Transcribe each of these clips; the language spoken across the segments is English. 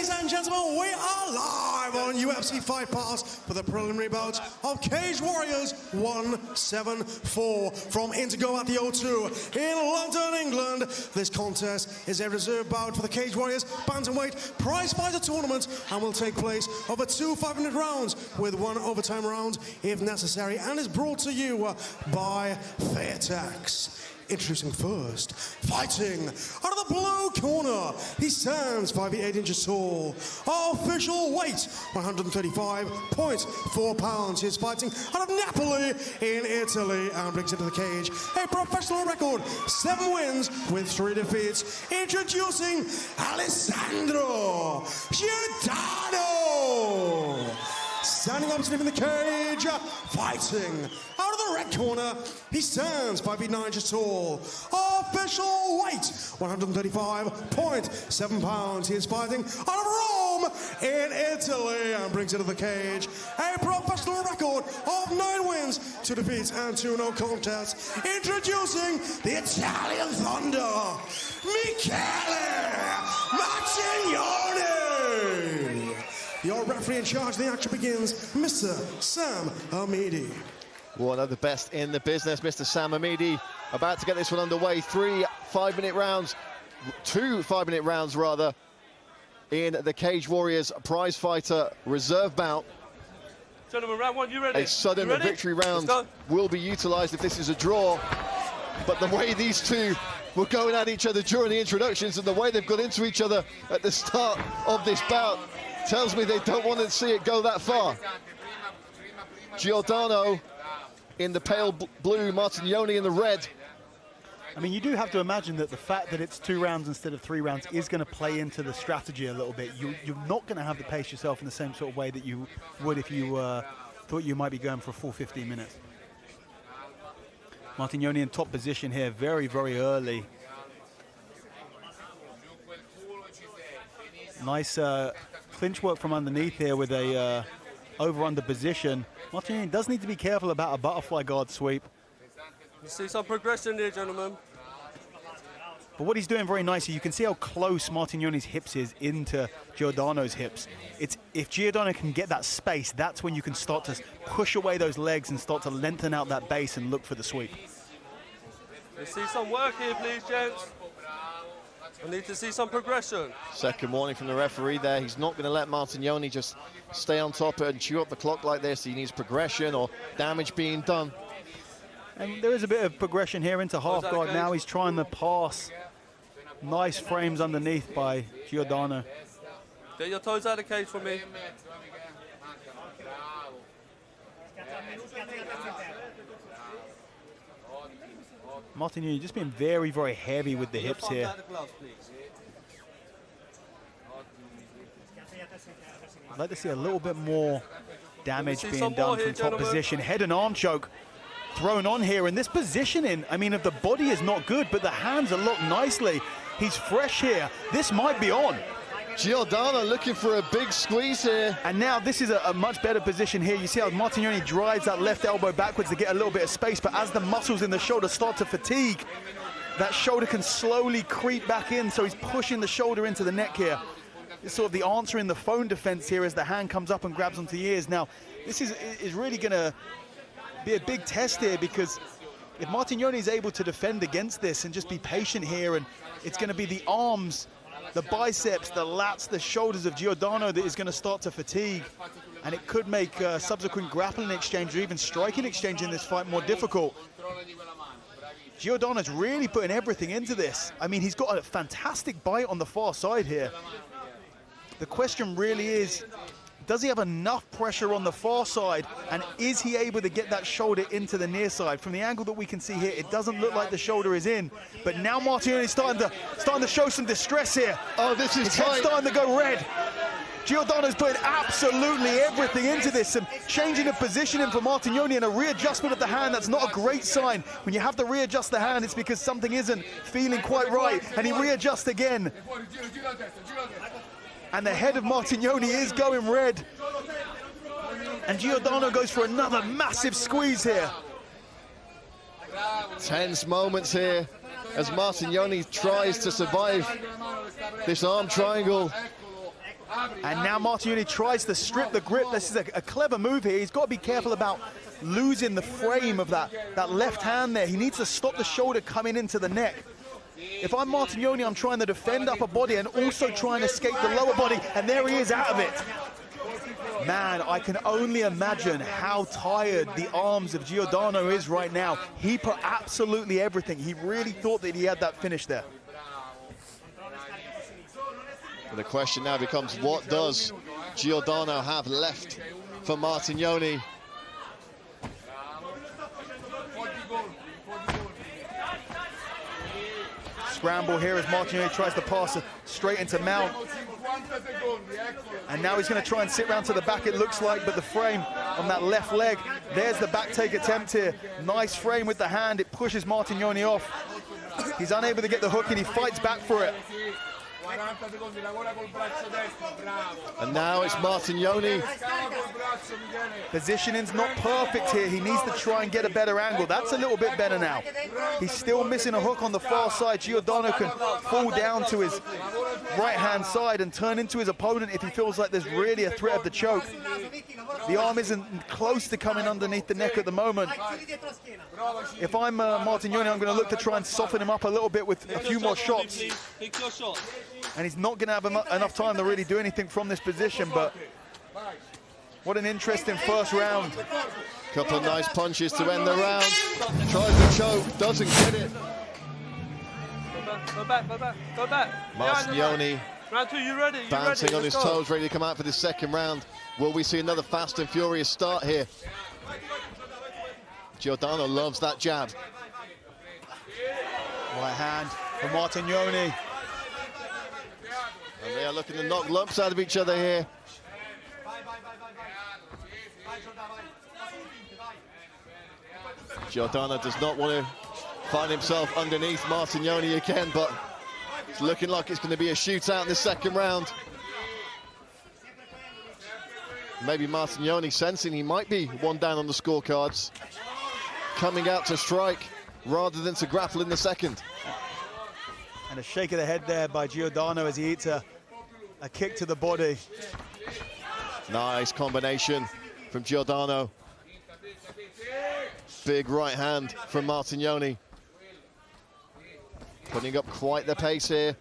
Ladies and gentlemen, we are live on UFC Fight Pass for the preliminary bout of Cage Warriors 174 from Indigo at the O2 in London, England. This contest is a reserved bout for the Cage Warriors Bantamweight Prize Fighter Tournament and will take place over 2 5-minute rounds with 1 overtime round if necessary, and is brought to you by Fairtex. Introducing first, fighting out of the blue corner. He stands 5 feet 8 inches tall. Official weight, 135.4 pounds. He's fighting out of Napoli in Italy and brings into the cage a professional record, 7 wins with 3 defeats. Introducing Alessandro Giordano. Standing up to him in the cage, fighting out of the red corner. He stands 5 feet 9 inches tall. Official weight, 135.7 pounds. He is fighting out of Rome in Italy and brings into the cage a professional record of 9 wins, 2 defeats and 2 no contests. Introducing the Italian Thunder, Michele Martignoni. Your referee in charge of the action begins, Mr. Sam Hamidi. One of the best in the business, Mr. Sam Hamidi, about to get this one underway. 2 5-minute rounds rather, in the Cage Warriors Prize Fighter Reserve bout. Gentlemen, round 1, you ready? A sudden victory round will be utilised if this is a draw. But the way these two were going at each other during the introductions and the way they've got into each other at the start of this bout tells me they don't want to see it go that far. Giordano in the pale blue, Martignoni in the red. I mean, you do have to imagine that the fact that it's 2 rounds instead of 3 rounds is going to play into the strategy a little bit. You're not going to have to pace yourself in the same sort of way that you would if you thought you might be going for a full 15 minutes. Martignoni in top position here very, very early. Nice clinch work from underneath here with a over-under position. Martignoni does need to be careful about a butterfly guard sweep. You see some progression there, gentlemen. But what he's doing very nicely, you can see how close Martignoni's hips is into Giordano's hips. If Giordano can get that space, that's when you can start to push away those legs and start to lengthen out that base and look for the sweep. Let's see some work here, please, gents. I need to see some progression. Second warning from the referee there. He's not going to let Martignoni just stay on top and chew up the clock like this. He needs progression or damage being done. And there is a bit of progression here into half guard now. He's trying to pass. Nice frames underneath by Giordano. Get your toes out of the cage for me. Martignoni just being very, very heavy with the hips here. I'd like to see a little bit more damage being done from top position. Head and arm choke thrown on here, and this positioning, I mean, if the body is not good, but the hands are locked nicely. He's fresh here. This might be on. Giordano looking for a big squeeze here. And now this is a much better position here. You see how Martignoni drives that left elbow backwards to get a little bit of space, but as the muscles in the shoulder start to fatigue, that shoulder can slowly creep back in, so he's pushing the shoulder into the neck here. It's sort of the answer in the phone defense here as the hand comes up and grabs onto the ears. Now, this is really gonna be a big test here, because if Martignoni is able to defend against this and just be patient here, and it's gonna be the arms, the biceps, the lats, the shoulders of Giordano that is going to start to fatigue, and it could make subsequent grappling exchange or even striking exchange in this fight more difficult. Giordano's really putting everything into this. I mean, he's got a fantastic bite on the far side here. The question really is, does he have enough pressure on the far side, and is he able to get that shoulder into the near side? From the angle that we can see here, it doesn't look like the shoulder is in, but now Martignoni's starting to show some distress here. Oh, this is His head's starting to go red. Giordano's putting absolutely everything into this, and changing the positioning for Martignoni and a readjustment of the hand. That's not a great sign. When you have to readjust the hand, it's because something isn't feeling quite right, and he readjusts again. And the head of Martignoni is going red. And Giordano goes for another massive squeeze here. Tense moments here as Martignoni tries to survive this arm triangle And now Martignoni tries to strip the grip. This is a clever move here. He's got to be careful about losing the frame of that left hand there. He needs to stop the shoulder coming into the neck. If I'm Martignoni, I'm trying to defend upper body and also try and escape the lower body, and there he is out of it. Man, I can only imagine how tired the arms of Giordano is right now. He put absolutely everything. He really thought that he had that finish there. And the question now becomes, what does Giordano have left for Martignoni? Scramble here as Martignoni tries to pass straight into Mount. And now he's going to try and sit round to the back, it looks like, but the frame on that left leg. There's the back take attempt here. Nice frame with the hand. It pushes Martignoni off. He's unable to get the hook and he fights back for it. And now it's Martignoni. Positioning's not perfect here. He needs to try and get a better angle. That's a little bit better now. He's still missing a hook on the far side. Giordano can fall down to his right-hand side and turn into his opponent if he feels like there's really a threat of the choke. The arm isn't close to coming underneath the neck at the moment. If I'm Martignoni, I'm going to look to try and soften him up a little bit with a few more shots. And he's not going to have enough time to really do anything from this position, but what an interesting first round. Couple of nice punches to end the round. Tries to choke, doesn't get it. Go back, go back, go back. Martignoni Round two, you ready? bouncing on his toes, ready to come out for this second round. Will we see another fast and furious start here? Giordano loves that jab. Right hand for Martignoni. And they are looking to knock lumps out of each other here. Giordano does not want to find himself underneath Martignoni again, but it's looking like it's going to be a shootout in the second round. Maybe Martignoni sensing he might be one down on the scorecards, coming out to strike rather than to grapple in the second. And a shake of the head there by Giordano as he eats a kick to the body. Nice combination from Giordano. Big right hand from Martignoni. Putting up quite the pace here.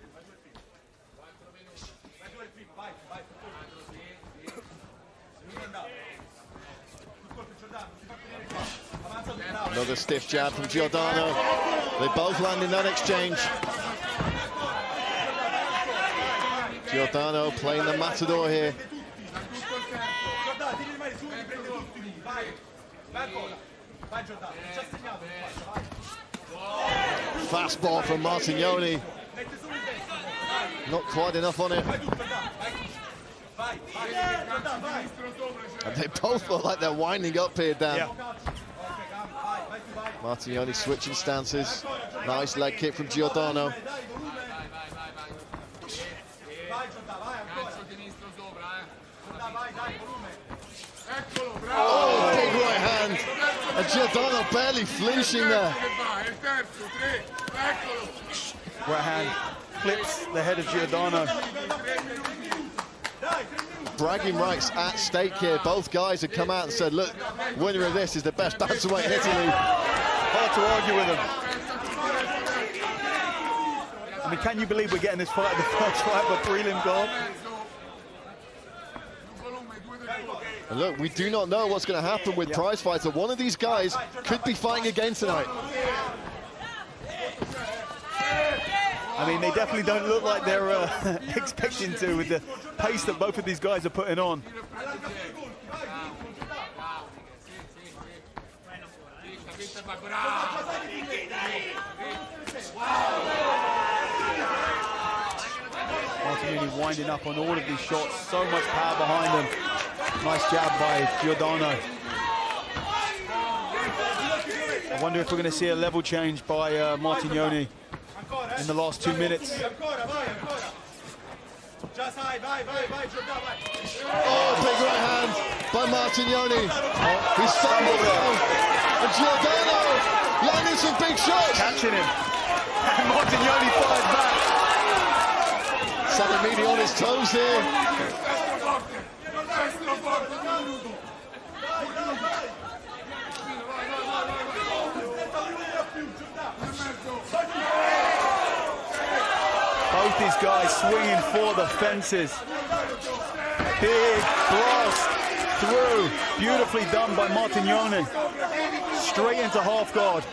Another stiff jab from Giordano. They both land in that exchange. Giordano playing the matador here. Fastball from Martignoni. Not quite enough on it. And they both look like they're winding up here, Dan. Yeah. Martignoni switching stances. Nice leg kick from Giordano. Oh, big right hand. And Giordano barely flinching there. Right hand flips the head of Giordano. Bragging rights at stake here. Both guys have come out and said, look, winner of this is the best bantamweight in Italy. Hard to argue with him. I mean, can you believe we're getting this fight at the first fight of a prelim card? And look, we do not know what's going to happen with prize fighter. One of these guys could be fighting again tonight. I mean, they definitely don't look like they're expecting to with the pace that both of these guys are putting on. Martignoni winding up on all of these shots. So much power behind him. Nice jab by Giordano. I wonder if we're going to see a level change by Martignoni in the last 2 minutes. Oh, big right hand by Martignoni. He's stumbled down. And Giordano landing some big shots. Catching him. And Martignoni fires back. Salamini on his toes here. Both these guys swinging for the fences. Big blast through. Beautifully done by Martignoni. Straight into half guard.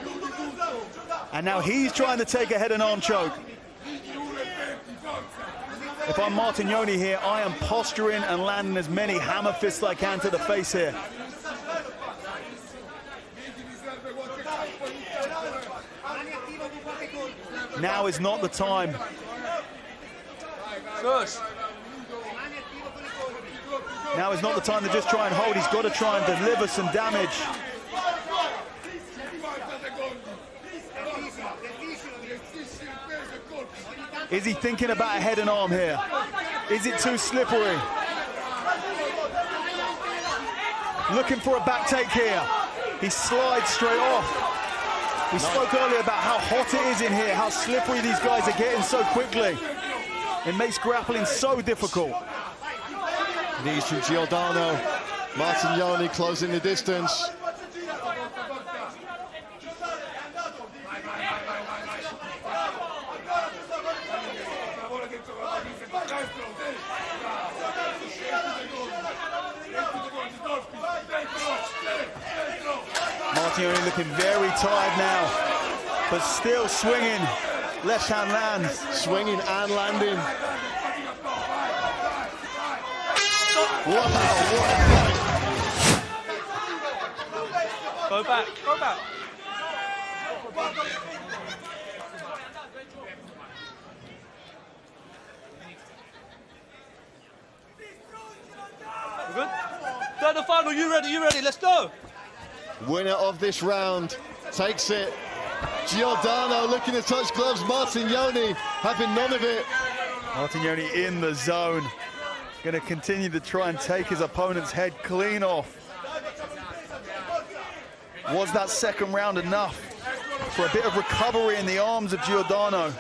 And now he's trying to take a head and arm choke. If I'm Martignoni here, I am posturing and landing as many hammer fists I can to the face here. Now is not the time. Now is not the time to just try and hold. He's got to try and deliver some damage. Is he thinking about a head and arm here? Is it too slippery? Looking for a back take here. He slides straight off. We spoke earlier about how hot it is in here, how slippery these guys are getting so quickly. It makes grappling so difficult. Knees from Giordano. Martignoni closing the distance. Martignoni looking very tired now, but still swinging. Left hand lands. Swinging and landing. Wow, what a fight. Go back, go back. We're good? Third and final, you ready, let's go. Winner of this round takes it. Giordano looking to touch gloves. Martignoni having none of it. Martignoni in the zone. Going to continue to try and take his opponent's head clean off. Was that second round enough for a bit of recovery in the arms of Giordano?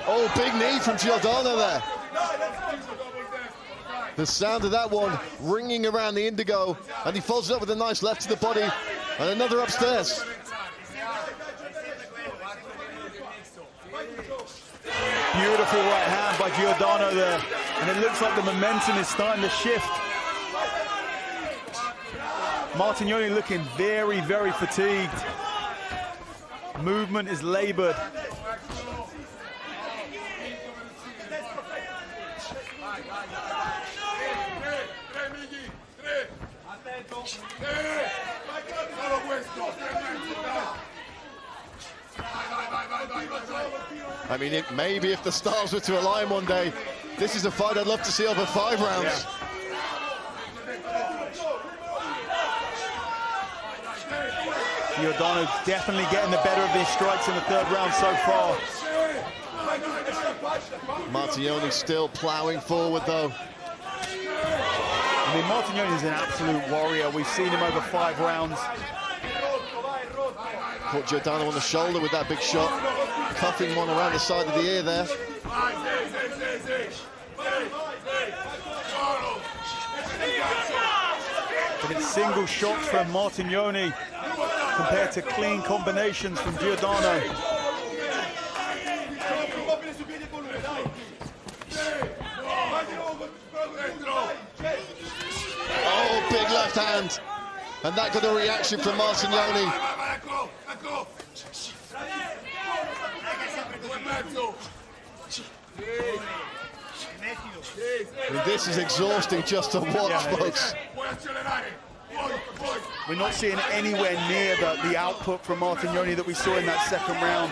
Oh, big knee from Giordano there. The sound of that one ringing around the indigo, and he follows it up with a nice left to the body, and another upstairs. Beautiful right hand by Giordano there, and it looks like the momentum is starting to shift. Martignoni looking very, very fatigued. Movement is labored. I mean, maybe if the stars were to align one day, this is a fight I'd love to see over 5 rounds. Yeah. Giordano definitely getting the better of these strikes in the third round so far. Martignoni still ploughing forward, though. I mean, Martignoni is an absolute warrior. We've seen him over 5 rounds. Caught Giordano on the shoulder with that big shot. Cuffing one around the side of the ear there. But it's single shots from Martignoni compared to clean combinations from Giordano. Oh, big left hand. And that got a reaction from Martignoni. I mean, this is exhausting just to watch, folks. We're not seeing anywhere near the output from Martignoni that we saw in that second round.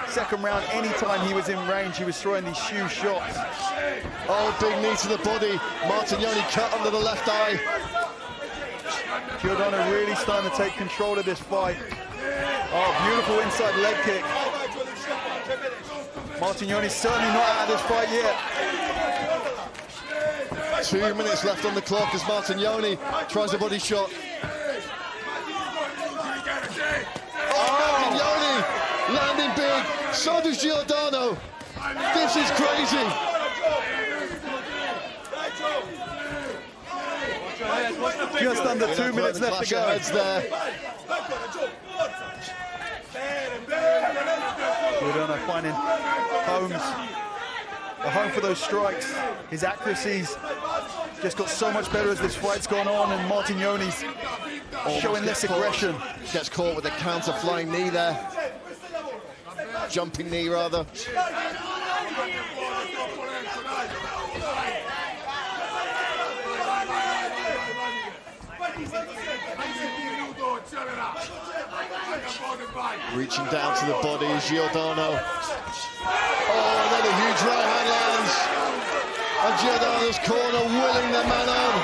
Second round, anytime he was in range, he was throwing these huge shots. Oh, big knee to the body. Martignoni cut under the left eye. Giordano really starting to take control of this fight. Oh, beautiful inside leg kick. Martignoni's certainly not out of this fight yet. 2 minutes left on the clock as Martignoni tries a body shot. Martignoni landing big, so does Giordano. This is crazy. Just under 2 minutes left to go. Heads there. Giordano finding homes. A home for those strikes. His accuracy's just got so much better as this fight's gone on, and Martignoni's showing less aggression. Gets caught with a counter flying knee there. Jumping knee, rather. Reaching down to the body is Giordano. Oh, another huge right hand lands. And Giordano's corner willing the man on.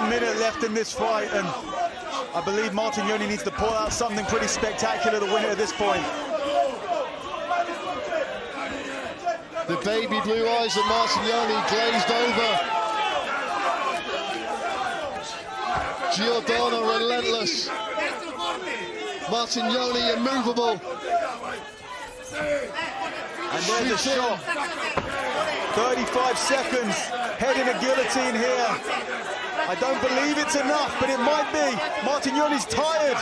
1 minute left in this fight, and I believe Martignoni needs to pull out something pretty spectacular to win it at this point. The baby blue eyes of Martignoni glazed over. Giordano relentless. Martignoni immovable. And there's a shot. 35 seconds. Head in a guillotine here. I don't believe it's enough, but it might be. Martignoni's tired.